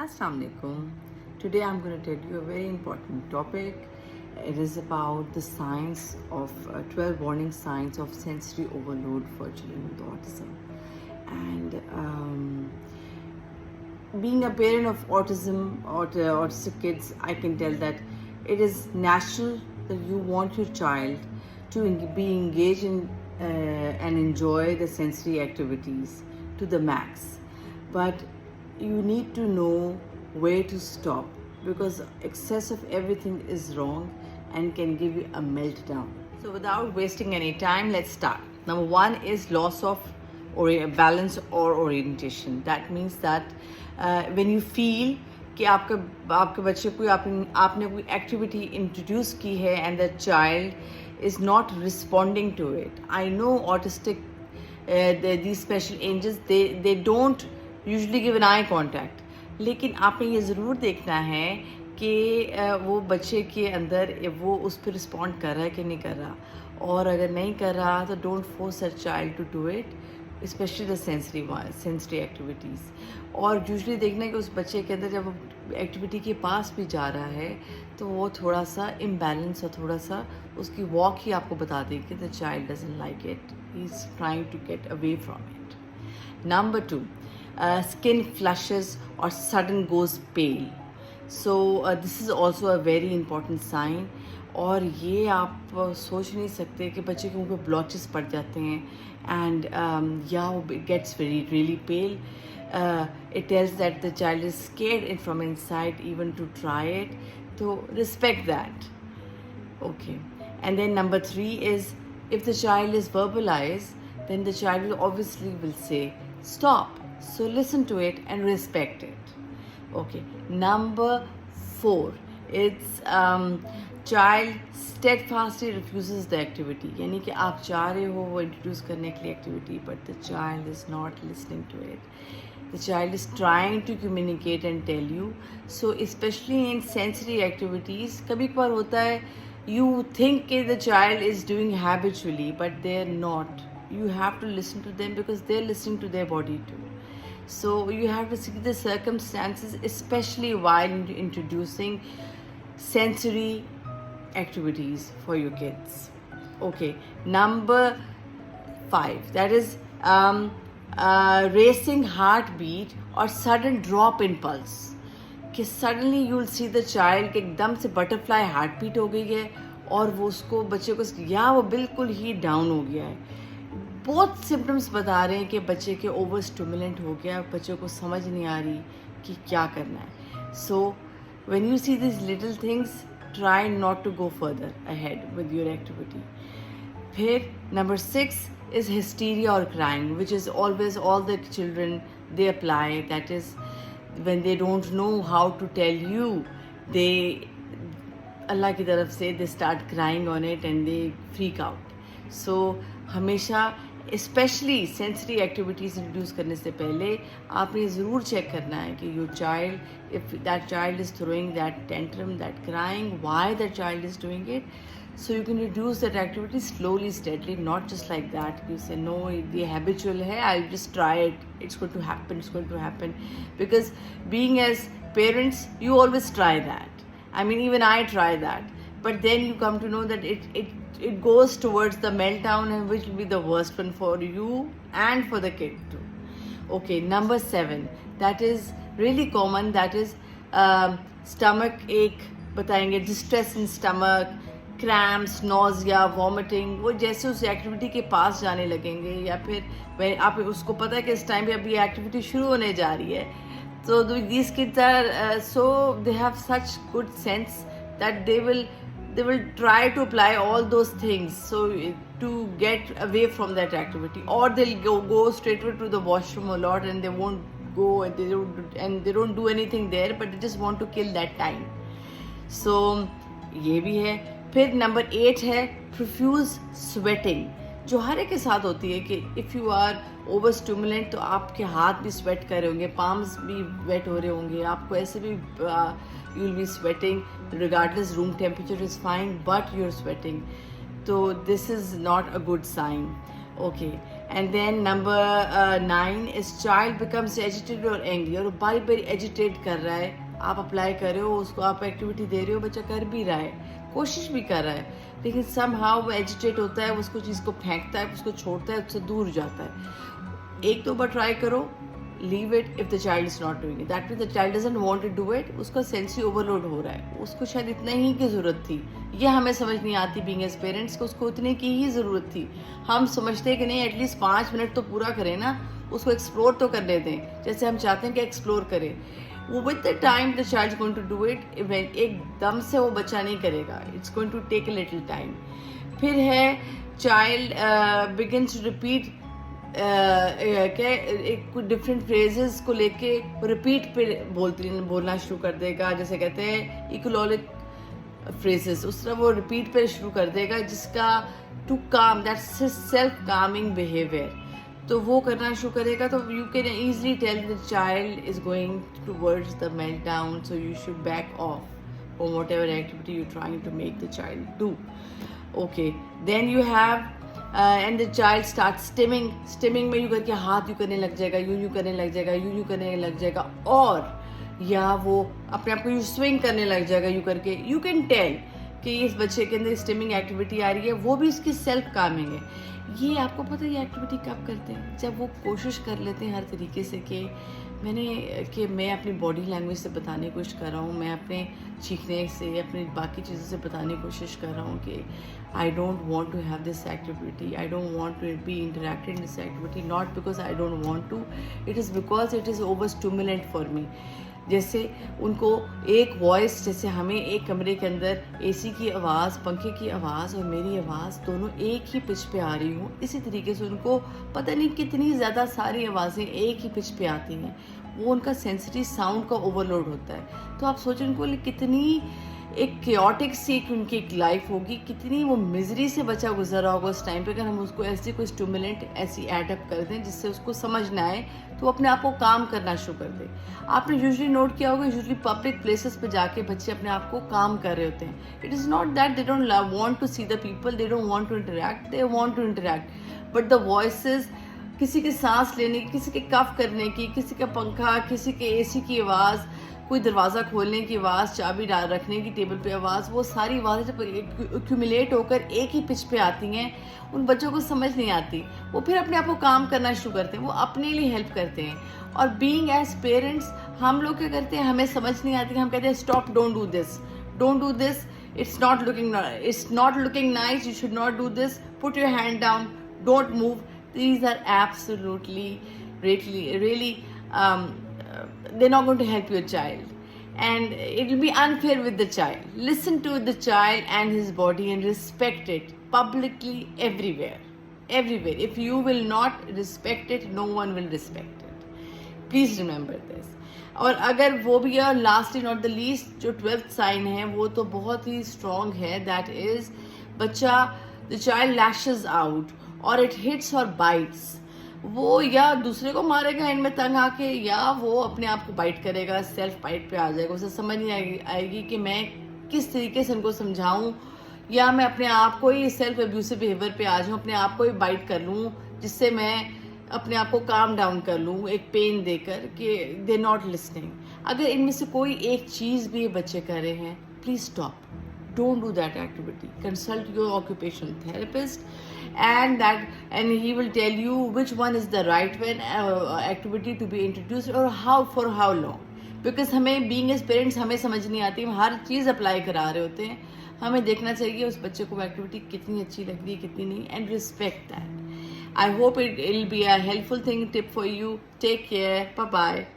Assalamu alaikum. Today I'm going to tell you a very important topic. It is about the signs of 12 warning signs of sensory overload for children with autism. And being a parent of autistic kids, I can tell that it is natural that you want your child to be engaged in and enjoy the sensory activities to the max. But you need to know where to stop, because excess of everything is wrong and can give you a meltdown. So without wasting any time, let's start. Number one is loss of balance or orientation. That means that when you feel कि आपके बच्चे को आपने कोई activity introduce की है and the child is not responding to it. I know autistic, these special angels, they don't usually give an eye contact. लेकिन आपने ये ज़रूर देखना है कि वो बच्चे के अंदर वो उस पर रिस्पॉन्ड कर रहा है कि नहीं कर रहा, और अगर नहीं कर रहा तो don't force a child to do it, specially the sensory activities. और यूजली देखना है कि उस बच्चे के अंदर जब वो एक्टिविटी के पास भी जा रहा है तो वो थोड़ा सा इम्बैलेंस और थोड़ा सा उसकी वॉक ही आपको बता देगी कि the child doesn't like it, he is trying to get away from it. Number 2, skin flushes or sudden goes pale. So this is also a very important sign. और ये आप सोच नहीं सकते कि बच्चे के मुँह पे ब्लॉचेस पड़ जाते हैं एंड या वो gets really pale. It tells that the child is scared from inside even to try it. So respect that. Okay. And then number 3 is, if the child is verbalized, then the child obviously will say stop. So listen to it and respect it. Okay. Number 4, it's child steadfastly refuses the activity. यानी कि आप चाह रहे हो वो introduce करने के लिए activity, but the child is not listening to it. The child is trying to communicate and tell you. So especially in sensory activities, कभी कभार होता है you think that the child is doing habitually, but they're not. You have to listen to them because they're listening to their body too. So you have to see the circumstances, especially while introducing sensory activities for your kids. Okay, number 5, that is racing heartbeat or sudden drop in pulse. कि suddenly you will see the child कि एकदम से butterfly heart beat हो गई है और वो उसको बच्चे को या वो बिल्कुल ही डाउन हो गया है. बहुत सिम्टम्स बता रहे हैं कि बच्चे के ओवर स्टिमुलेंट हो गया, बच्चे को समझ नहीं आ रही कि क्या करना है. So when you see this little things, try not to go further ahead with your activity. फिर number 6 is hysteria or crying, which is always all the children they apply. That is when they don't know how to tell you, they Allah की तरफ से they start crying on it and they freak out. So हमेशा especially sensory activities introduce करने से पहले आपने ज़रूर check करना है कि your child, if that child is throwing that tantrum, that crying, why that child is doing it. So you can reduce that activity slowly, steadily, not just like that. You say, no, the habitual hai, I'll just try it. It's going to happen, it's going to happen. Because being as parents, you always try that. I mean, even I try that. But then you come to know that it goes towards the meltdown, and which will be the worst one for you and for the kid too. Okay, number 7, that is really common. That is stomach ache, बताएंगे, distress in stomach, cramps, nausea, vomiting. वो जैसे उस activity के पास जाने लगेंगे या फिर आप उसको पता है कि इस टाइम पे अभी एक्टिविटी शुरू होने जा रही है. तो these kids are so they have such good sense that they will try to apply all those things so to get away from that activity, or they'll go straight to the washroom a lot and they won't go and they don't do anything there, but they just want to kill that time. So ये भी है. फिर number 8 है profuse sweating, जो हर एक के साथ होती है कि if you are over stimulant तो आपके हाथ भी स्वेट कर रहे होंगे, पाम्स भी वेट हो रहे होंगे, आपको ऐसे भी you will be sweating regardless room temperature is fine but you are sweating. तो this is not a good sign. Okay, and then number 9 is child becomes agitated or angry. और बारी बारी एजिटेट कर रहा है, आप अप्लाई कर रहे हो उसको, आप एक्टिविटी दे रहे हो, बच्चा कर भी रहा है, कोशिश भी कर रहा है, लेकिन somehow वो एजिटेट होता है, उसको चीज़ को फेंकता है, उसको छोड़ता है, उससे दूर जाता है. एक दो बार ट्राई करो, leave it if the child is not doing it. That means the child doesn't want to do it. उसका सेंसरी ओवरलोड हो रहा है, उसको शायद इतना ही की ज़रूरत थी. ये हमें समझ नहीं आती बीइंग एज पेरेंट्स को उसको इतने की ही ज़रूरत थी. हम समझते हैं कि नहीं एटलीस्ट 5 मिनट तो पूरा करें ना, उसको एक्सप्लोर तो करने दें जैसे हम चाहते हैं कि एक्सप्लोर करें. वो with the time the child is going to do it. एकदम से वो बच्चा नहीं करेगा, it's going to take a little time. फिर है चाइल्ड बिगिन्स टू रिपीट क्या एक कुछ डिफरेंट फ्रेजेस को लेके रिपीट पे बोलना शुरू कर देगा. जैसे कहते हैं इकोलॉजिक फ्रेजेस, उस तरह वो रिपीट पे शुरू कर देगा, जिसका टू काम, दैट्स सेल्फ कामिंग बिहेवियर. तो वो करना शुरू करेगा. तो you can easily tell the child is going towards the meltdown, so you should back off from whatever activity you trying to make the child do. Okay, then you have and the child start stimming. Stimming में यूँ करके हाथ यूँ करने लग जाएगा, यूँ करने लग जाएगा, यूँ करने लग जाएगा, और या वो अपने आप को यूँ स्विंग करने लग जाएगा यूँ करके. यू कैन टेल कि इस बच्चे के अंदर स्टिमिंग एक्टिविटी आ रही है, वो भी इसकी सेल्फ कामिंग है. ये आपको पता है ये एक्टिविटी कब करते हैं? जब वो कोशिश कर लेते हैं हर तरीके से कि मैं अपनी बॉडी लैंग्वेज से बताने की कोशिश कर रहा हूँ, मैं अपने चीखने से, अपनी बाकी चीज़ों से बताने की कोशिश कर रहा हूँ कि I don't want to have this activity, I don't want to be interacted in this activity, not because I don't want to, it is because it is over stimulant for me. जैसे उनको एक voice, जैसे हमें एक कमरे के अंदर AC की आवाज़, पंखे की आवाज़ और मेरी आवाज़ दोनों एक ही पिच पे आ रही हूँ, इसी तरीके से उनको पता नहीं कितनी ज़्यादा सारी आवाज़ें एक ही पिच पे आती हैं. वो उनका सेंसिटिव साउंड का ओवरलोड होता है. तो आप सोचें उनको कितनी एक क्योटिक सी उनकी एक लाइफ होगी, कितनी वो मिजरी से बच्चा गुजर रहा होगा उस टाइम पे. अगर हम उसको ऐसे कोई स्टिमुलेंट ऐसी एडअप कर दें जिससे उसको समझ ना आए, तो अपने आप को काम करना शुरू कर दे. आपने यूजुअली नोट किया होगा, यूजुअली पब्लिक प्लेसेस पे जाके बच्चे अपने आप को काम कर रहे होते हैं. It is not that they don't want to see the people, they don't want to interact, they want to interact, but the voices, किसी के सांस लेने की, किसी के कफ करने की, किसी का पंखा, किसी के एसी की आवाज़, कोई दरवाज़ा खोलने की आवाज़, चाबी डाल रखने की टेबल पे आवाज़, वो सारी आवाज़ें जब एक्यूमुलेट होकर एक ही पिच पे आती हैं, उन बच्चों को समझ नहीं आती. वो फिर अपने आप को काम करना शुरू करते हैं, वो अपने लिए हेल्प करते हैं. और बीइंग एज पेरेंट्स हम लोग क्या करते हैं, हमें समझ नहीं आती, हम कहते हैं stop, don't do this, don't do this, it's not looking nice, you should not do this, put your hand down, don't move. These are absolutely, really, they're not going to help your child, and it will be unfair with the child. Listen to the child and his body and respect it publicly everywhere. If you will not respect it, no one will respect it. Please remember this. और अगर वो भी है, lastly not the least, जो 12th sign है वो तो बहुत ही स्ट्रॉन्ग है. दैट इज बच्चा, द चाइल्ड लैशेस आउट और इट हिट्स और बाइट्स. वो या दूसरे को मारेगा इनमें तंग आके, या वो अपने आप को बाइट करेगा, सेल्फ बाइट पे आ जाएगा. उसे समझ नहीं आएगी कि मैं किस तरीके से इनको समझाऊं, या मैं अपने आप को ही सेल्फ अब्यूसिव बिहेवियर पे आ जाऊं, अपने आप को ही बाइट कर लूं, जिससे मैं अपने आप को काम डाउन कर लूं एक पेन देकर कि दे नॉट लिसनिंग. अगर इनमें से कोई एक चीज़ भी ये बच्चे कर रहे हैं, please stop. Don't do that activity. Consult your occupational therapist, and he will tell you which one is the right one activity to be introduced or for how long. Because हमें being as parents हमें समझ नहीं आती, हम हर चीज़ apply करा रहे होते हैं. हमें देखना चाहिए उस बच्चे को एक्टिविटी कितनी अच्छी लग रही है, कितनी नहीं, and respect that. I hope it will be a helpful tip for you. Take care. Bye bye.